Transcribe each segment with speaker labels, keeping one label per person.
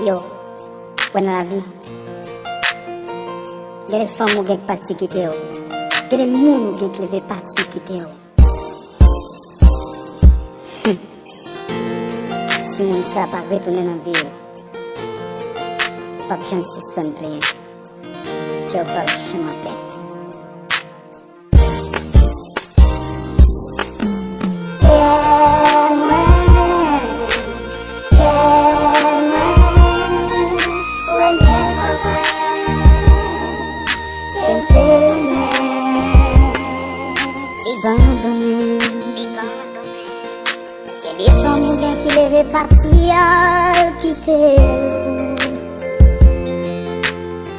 Speaker 1: Yo, wè nan la vi, gen de fam ou gen pati kite yo, gen de moun ou gen kleve pati kite yo. Si moun sa pa retounen nan vi yo, pa jem suspend pleye, ki yo pa jem apen. Y'a des femmes bien qui les partir quitter.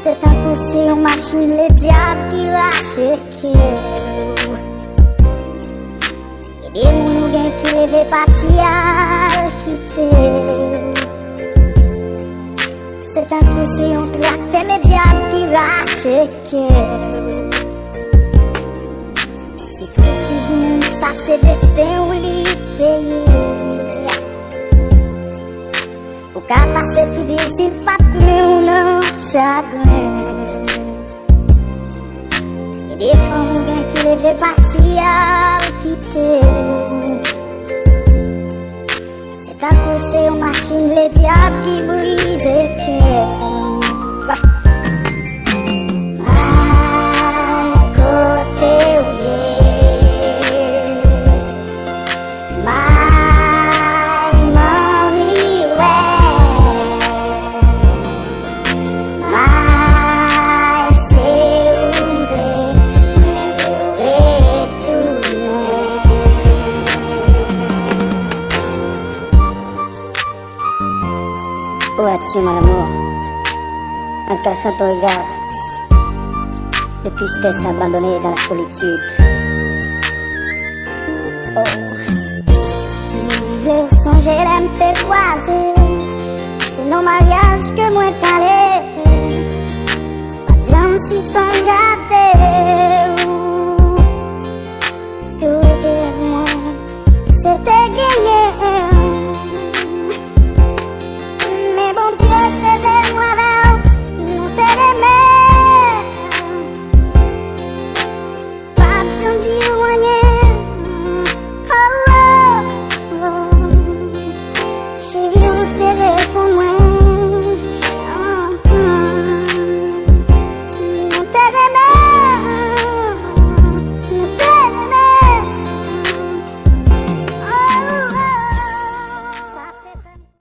Speaker 1: C'est un poussé en machine, le diable qui lâche cœur. Y'a des gens bien qui les partir quitter. C'est un poussé en claque, le diable qui lâche cœur. Ça c'est destin ou li paye. Ou ka passe tout difficile, pas tourner ou non chagrin. Et des femmes bien qui les veulent partir à quitter. C'est à cause de machine, les diables qui brisent le cœur. Où es-tu, mon amour? En cachant ton regard de tristesse abandonnée dans la solitude. Oh, je songeais l'aime te croiser. C'est nos mariages que moi t'allais. Pas de jambes si sans gars.